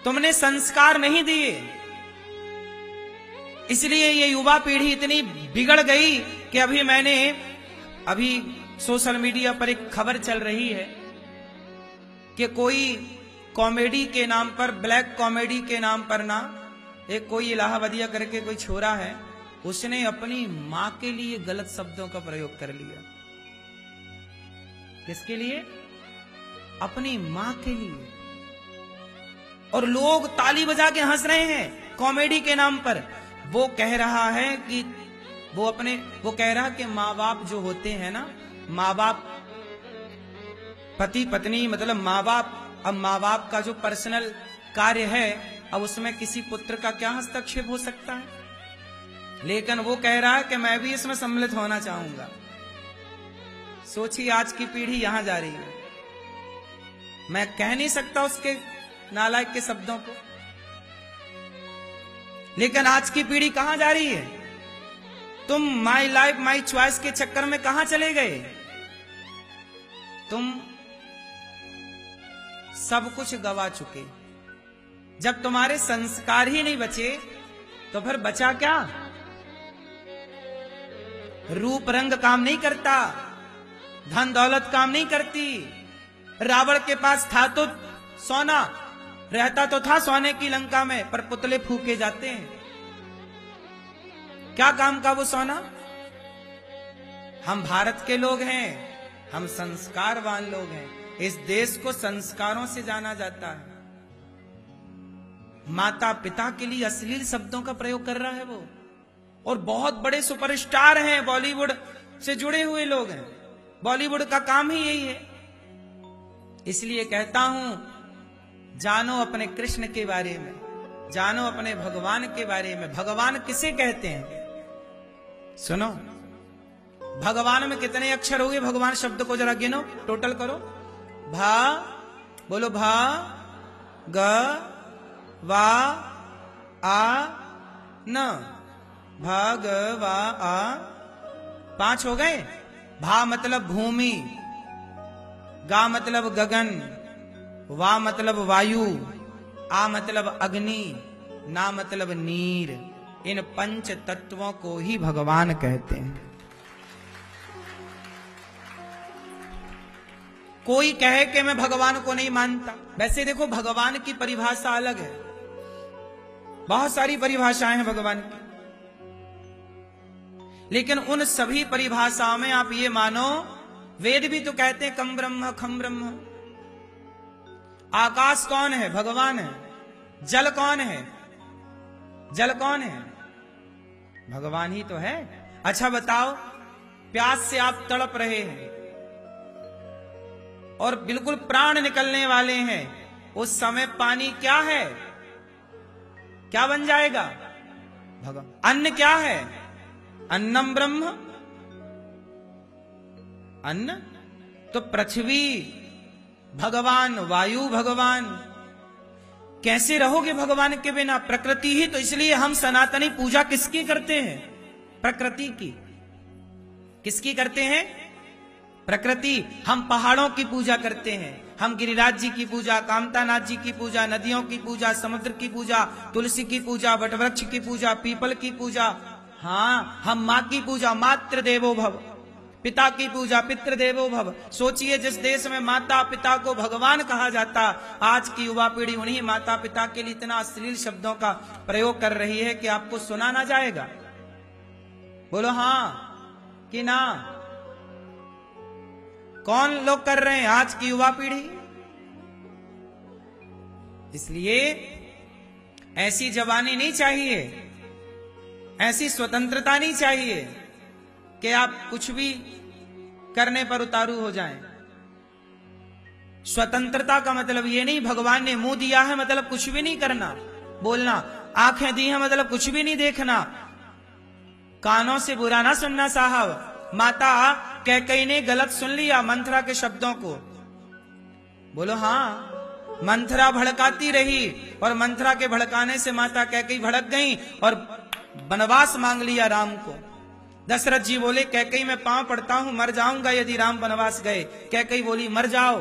तुमने संस्कार नहीं दिए, इसलिए ये युवा पीढ़ी इतनी बिगड़ गई कि अभी सोशल मीडिया पर एक खबर चल रही है कि कोई कॉमेडी के नाम पर, ब्लैक कॉमेडी के नाम पर ना, एक कोई इलाहाबादिया करके कोई छोरा है, उसने अपनी मां के लिए गलत शब्दों का प्रयोग कर लिया। किसके लिए? अपनी मां के लिए। और लोग ताली बजा के हंस रहे हैं कॉमेडी के नाम पर। वो कह रहा है कि वो कह रहा कि माँ बाप जो होते हैं ना, माँ बाप, पति पत्नी, मतलब माँ बाप, अब माँ बाप का जो पर्सनल कार्य है, अब उसमें किसी पुत्र का क्या हस्तक्षेप हो सकता है? लेकिन वो कह रहा है कि मैं भी इसमें सम्मिलित होना चाहूंगा। सोचिए आज की पीढ़ी यहां जा रही है। मैं कह नहीं सकता उसके नालायक के शब्दों को, लेकिन आज की पीढ़ी कहां जा रही है? तुम माई लाइफ माई चॉइस के चक्कर में कहां चले गए? तुम सब कुछ गवा चुके। जब तुम्हारे संस्कार ही नहीं बचे तो फिर बचा क्या? रूप रंग काम नहीं करता, धन दौलत काम नहीं करती। रावण के पास था तो सोना, रहता तो था सोने की लंका में, पर पुतले फूके जाते हैं। क्या काम का वो सोना? हम भारत के लोग हैं, हम संस्कारवान लोग हैं। इस देश को संस्कारों से जाना जाता है। माता पिता के लिए अश्लील शब्दों का प्रयोग कर रहा है वो, और बहुत बड़े सुपरस्टार हैं, बॉलीवुड से जुड़े हुए लोग हैं। बॉलीवुड का काम ही यही है। इसलिए कहता हूं, जानो अपने कृष्ण के बारे में, जानो अपने भगवान के बारे में। भगवान किसे कहते हैं? सुनो, भगवान में कितने अक्षर हो गए? भगवान शब्द को जरा गिनो, टोटल करो। भा, बोलो, भा ग वा आ न, भगवा आ, 5 हो गए। भा मतलब भूमि, गा मतलब गगन, वा मतलब वायु, आ मतलब अग्नि, ना मतलब नीर। इन 5 तत्वों को ही भगवान कहते हैं। कोई कहे कि मैं भगवान को नहीं मानता। वैसे देखो, भगवान की परिभाषा अलग है, बहुत सारी परिभाषाएं हैं भगवान की, लेकिन उन सभी परिभाषाओं में आप ये मानो, वेद भी तो कहते हैं कम ब्रह्म खम ब्रह्म। आकाश कौन है? भगवान है। जल कौन है? जल कौन है? भगवान ही तो है। अच्छा बताओ, प्यास से आप तड़प रहे हैं और बिल्कुल प्राण निकलने वाले हैं, उस समय पानी क्या है? क्या बन जाएगा? भगवान। अन्न क्या है? अन्नम ब्रह्म। अन्न तो पृथ्वी भगवान, वायु भगवान। कैसे रहोगे भगवान के बिना? प्रकृति ही तो। इसलिए हम सनातनी पूजा किसकी करते हैं? प्रकृति की। किसकी करते हैं? प्रकृति। हम पहाड़ों की पूजा करते हैं, हम गिरिराज जी की पूजा, कामतानाथ जी की पूजा, नदियों की पूजा, समुद्र की पूजा, तुलसी की पूजा, वटवृक्ष की पूजा, पीपल की पूजा। हाँ, हम माँ की पूजा, मातृ देवो भव, पिता की पूजा, पितृ देवो भव। सोचिए, जिस देश में माता पिता को भगवान कहा जाता, आज की युवा पीढ़ी उन्हीं माता पिता के लिए इतना अश्लील शब्दों का प्रयोग कर रही है कि आपको सुना ना जाएगा। बोलो हाँ कि ना? कौन लोग कर रहे हैं? आज की युवा पीढ़ी। इसलिए ऐसी जवानी नहीं चाहिए, ऐसी स्वतंत्रता नहीं चाहिए कि आप कुछ भी करने पर उतारू हो जाएं। स्वतंत्रता का मतलब ये नहीं भगवान ने मुंह दिया है मतलब कुछ भी नहीं करना बोलना, आंखें दी है मतलब कुछ भी नहीं देखना, कानों से बुरा ना सुनना साहब। माता कैकेयी ने गलत सुन लिया मंथरा के शब्दों को। बोलो हाँ, मंथरा भड़काती रही और मंथरा के भड़काने से माता कैकेयी भड़क गई और वनवास मांग लिया राम को। दशरथ जी बोले कैकेयी मैं पांव पड़ता हूं, मर जाऊंगा यदि राम वनवास गए। कैकेयी बोली मर जाओ,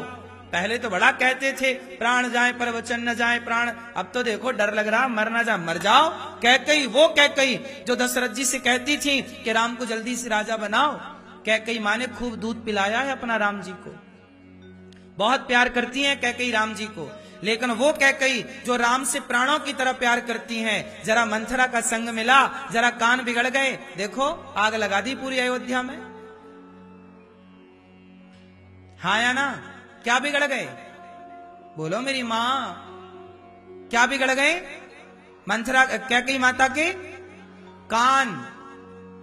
पहले तो बड़ा कहते थे प्राण जाए पर वचन न जाए प्राण, अब तो देखो डर लग रहा मर ना जा, मर जाओ। कैकई वो कैकई जो दशरथ जी से कहती थी कि राम को जल्दी से राजा बनाओ, कैकई माँ ने खूब दूध पिलाया है अपना राम जी को, बहुत प्यार करती हैं कैकई राम जी को। लेकिन वो कैकई जो राम से प्राणों की तरह प्यार करती हैं, जरा मंथरा का संग मिला, जरा कान बिगड़ गए, देखो आग लगा दी पूरी अयोध्या में। हाँ या ना? क्या बिगड़ गए? बोलो मेरी मां, क्या बिगड़ गए? मंथरा कैकई माता के कान,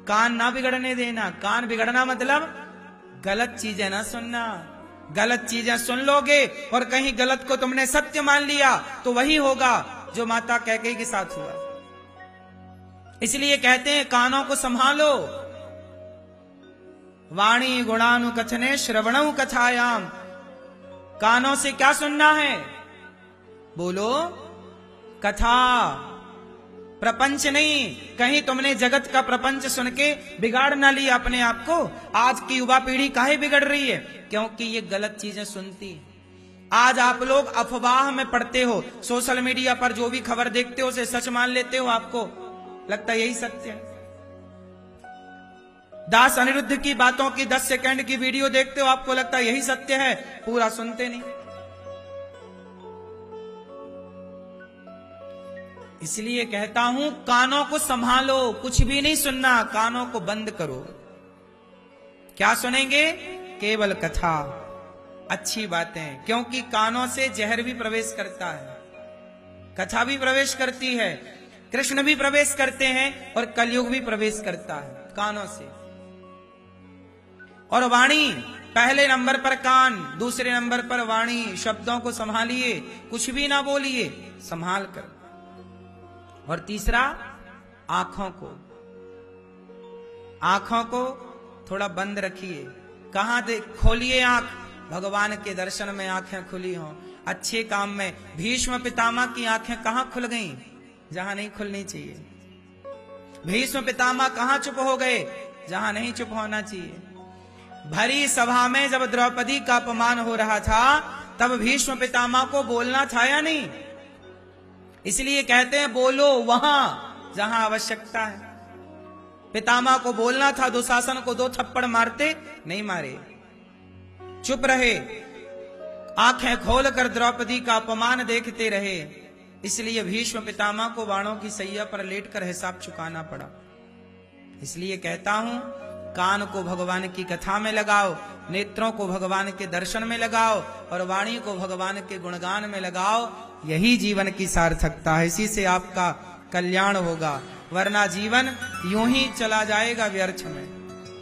कान ना बिगड़ने देना। कान बिगड़ना मतलब गलत चीजें ना सुनना। गलत चीजें सुन लोगे और कहीं गलत को तुमने सत्य मान लिया तो वही होगा जो माता कैकई के साथ हुआ। इसलिए कहते हैं कानों को संभालो। वाणी गुणानु कथने श्रवणु कथायाम, कानों से क्या सुनना है? बोलो कथा, प्रपंच नहीं। कहीं तुमने जगत का प्रपंच सुन के बिगाड़ ना लिया अपने आप को। आज की युवा पीढ़ी काहे बिगड़ रही है? क्योंकि ये गलत चीजें सुनती है। आज आप लोग अफवाह में पढ़ते हो, सोशल मीडिया पर जो भी खबर देखते हो उसे सच मान लेते हो, आपको लगता है यही सत्य है। दास अनिरुद्ध की बातों की 10 सेकंड की वीडियो देखते हो, आपको लगता है यही सत्य है, पूरा सुनते नहीं। इसलिए कहता हूं कानों को संभालो, कुछ भी नहीं सुनना, कानों को बंद करो। क्या सुनेंगे? केवल कथा, अच्छी बातें, क्योंकि कानों से जहर भी प्रवेश करता है, कथा भी प्रवेश करती है, कृष्ण भी प्रवेश करते हैं और कलयुग भी प्रवेश करता है कानों से। और वाणी, पहले नंबर पर कान, दूसरे नंबर पर वाणी। शब्दों को संभालिए, कुछ भी ना बोलिए, संभाल कर। और तीसरा आंखों को, आंखों को थोड़ा बंद रखिए। कहां खोलिए आंख? भगवान के दर्शन में आंखें खुली हों, अच्छे काम में। भीष्म पितामह की आंखें कहां खुल गईं? जहां नहीं खुलनी चाहिए। भीष्म पितामह कहां चुप हो गए? जहां नहीं चुप होना चाहिए। भरी सभा में जब द्रौपदी का अपमान हो रहा था तब भीष्म पितामह को बोलना था या नहीं? इसलिए कहते हैं बोलो वहां जहां आवश्यकता है। पितामह को बोलना था, दुशासन को 2 थप्पड़ मारते, नहीं मारे, चुप रहे, आंखें खोलकर द्रौपदी का अपमान देखते रहे। इसलिए भीष्म पितामह को बाणों की सैया पर लेटकर हिसाब चुकाना पड़ा। इसलिए कहता हूं कान को भगवान की कथा में लगाओ, नेत्रों को भगवान के दर्शन में लगाओ और वाणी को भगवान के गुणगान में लगाओ। यही जीवन की सार्थकता है, इसी से आपका कल्याण होगा, वरना जीवन यूं ही चला जाएगा व्यर्थ में।